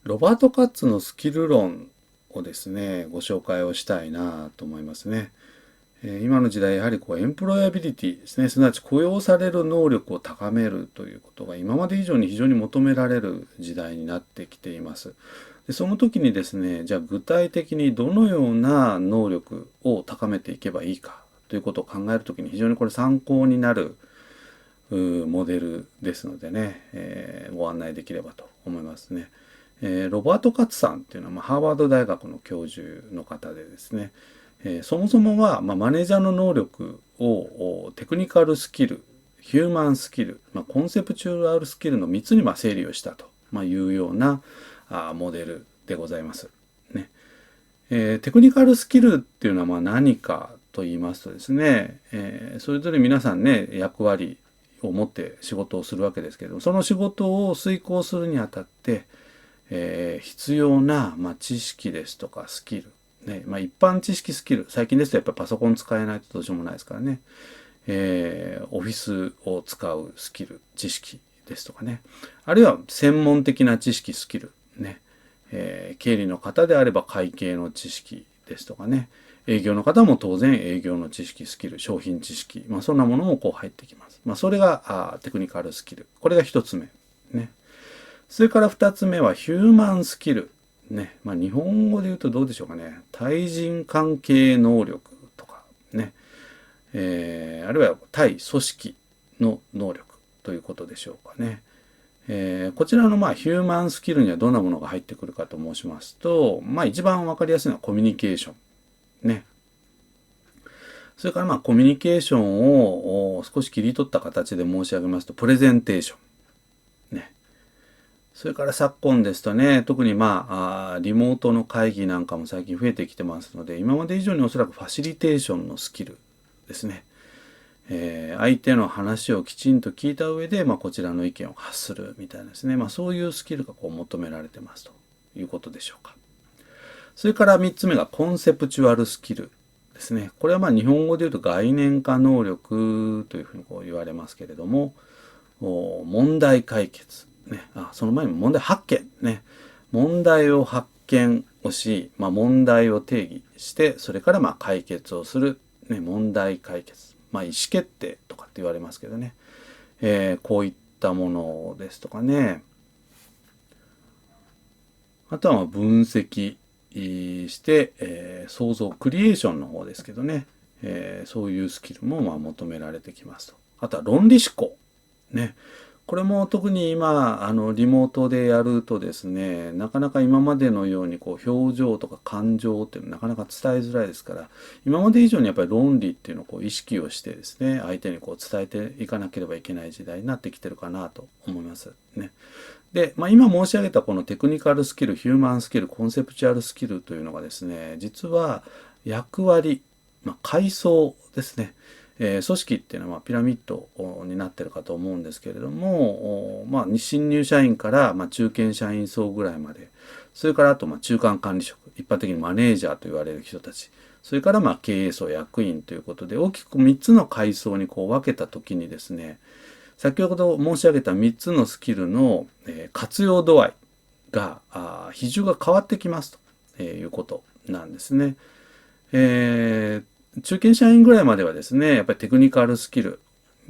ロバート・カッツのスキル論をですね、ご紹介をしたいなと思いますね。今の時代、やはりエンプロイアビリティですね、すなわち雇用される能力を高めるということが今まで以上に非常に求められる時代になってきています。で、その時にですね、じゃあ具体的にどのような能力を高めていけばいいかということを考えるときに非常にこれ参考になるモデルですのでね、ご案内できればと思いますね。ロバート・カッツさんっていうのは、ハーバード大学の教授の方でですね、そもそもは、マネージャーの能力をテクニカルスキル、ヒューマンスキル、コンセプチュアルスキルの3つに整理をしたというようなモデルでございます。ね。テクニカルスキルっていうのは何かと言いますとですね、それぞれ皆さんね、役割を持って仕事をするわけですけれども、その仕事を遂行するにあたって、必要な、知識ですとかスキル、ね、一般知識スキル、最近ですとやっぱりパソコン使えないとどうしようもないですからね、オフィスを使うスキル、知識ですとかね、あるいは専門的な知識、スキル、ね、経理の方であれば会計の知識ですとかね、営業の方も当然営業の知識、スキル、商品知識、そんなものも入ってきます。それがテクニカルスキル。これが一つ目。ね。それから二つ目はヒューマンスキル。ね。日本語で言うとどうでしょうかね。対人関係能力とかね。あるいは対組織の能力ということでしょうかね。こちらのヒューマンスキルにはどんなものが入ってくるかと申しますと、一番わかりやすいのはコミュニケーション。ね。それからコミュニケーションを少し切り取った形で申し上げますと、プレゼンテーション。ね。それから昨今ですとね、特にリモートの会議なんかも最近増えてきてますので、今まで以上におそらくファシリテーションのスキルですね。相手の話をきちんと聞いた上で、こちらの意見を発するみたいなですね、そういうスキルが求められてますということでしょうか。それから3つ目がコンセプチュアルスキルですね。これは日本語で言うと概念化能力というふうに言われますけれども、問題解決、ね、その前に問題発見、ね、問題を発見をし、問題を定義して、それから解決をする、ね、問題解決、意思決定とかって言われますけどね、こういったものですとかね、あとは分析して、創造、クリエーションの方ですけどね、そういうスキルも求められてきますと。あとは論理思考。ね。これも特に今、リモートでやるとですね、なかなか今までのように表情とか感情っていうのはなかなか伝えづらいですから、今まで以上にやっぱり論理っていうのを意識をしてですね、相手に伝えていかなければいけない時代になってきてるかなと思いますね。で、今申し上げたこのテクニカルスキル、ヒューマンスキル、コンセプチュアルスキルというのがですね、実は役割、階層ですね。組織っていうのはピラミッドになってるかと思うんですけれども、新入社員から中堅社員層ぐらいまで、それからあと中間管理職、一般的にマネージャーと言われる人たち、それから経営層、役員ということで、大きく3つの階層に分けたときにですね、先ほど申し上げた3つのスキルの活用度合いが、比重が変わってきますということなんですね。中堅社員ぐらいまではですね、やっぱりテクニカルスキル、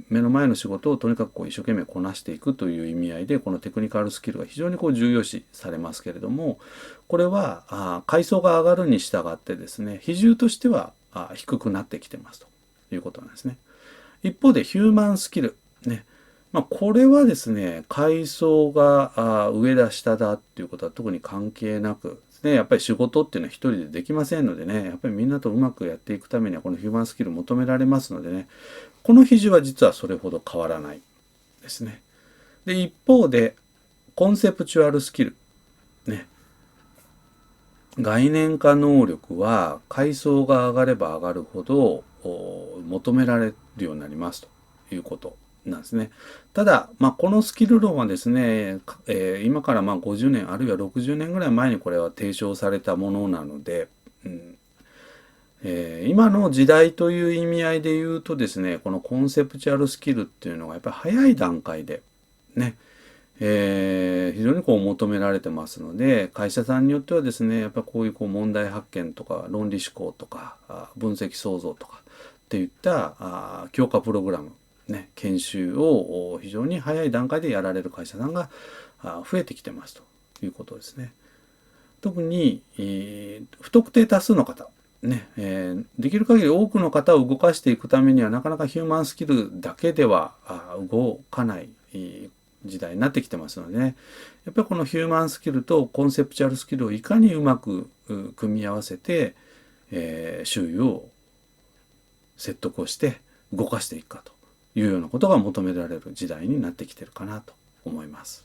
目の前の仕事をとにかく一生懸命こなしていくという意味合いで、このテクニカルスキルが非常に重要視されますけれども、これは階層が上がるに従ってですね、比重としては低くなってきてますということなんですね。一方でヒューマンスキル、ね、これはですね、階層が上だ下だっていうことは特に関係なくですね、やっぱり仕事っていうのは一人でできませんのでね、やっぱりみんなとうまくやっていくためにはこのヒューマンスキル求められますのでね、この比重は実はそれほど変わらないですね。で、一方で、コンセプチュアルスキル、ね、概念化能力は階層が上がれば上がるほど求められるようになりますということなんですね。ただ、このスキル論はですね、今から50年あるいは60年ぐらい前にこれは提唱されたものなので、今の時代という意味合いで言うとですね、このコンセプチュアルスキルっていうのがやっぱり早い段階でね、非常に求められてますので、会社さんによってはですね、やっぱりこういう問題発見とか論理思考とか分析創造とかっていった強化プログラム、ね、研修を非常に早い段階でやられる会社さんが増えてきてますということですね。特に、不特定多数の方、ね、できる限り多くの方を動かしていくためにはなかなかヒューマンスキルだけでは動かない時代になってきてますのでね、やっぱりこのヒューマンスキルとコンセプチュアルスキルをいかにうまく組み合わせて、周囲を説得をして動かしていくかというようなことが求められる時代になってきてるかなと思います。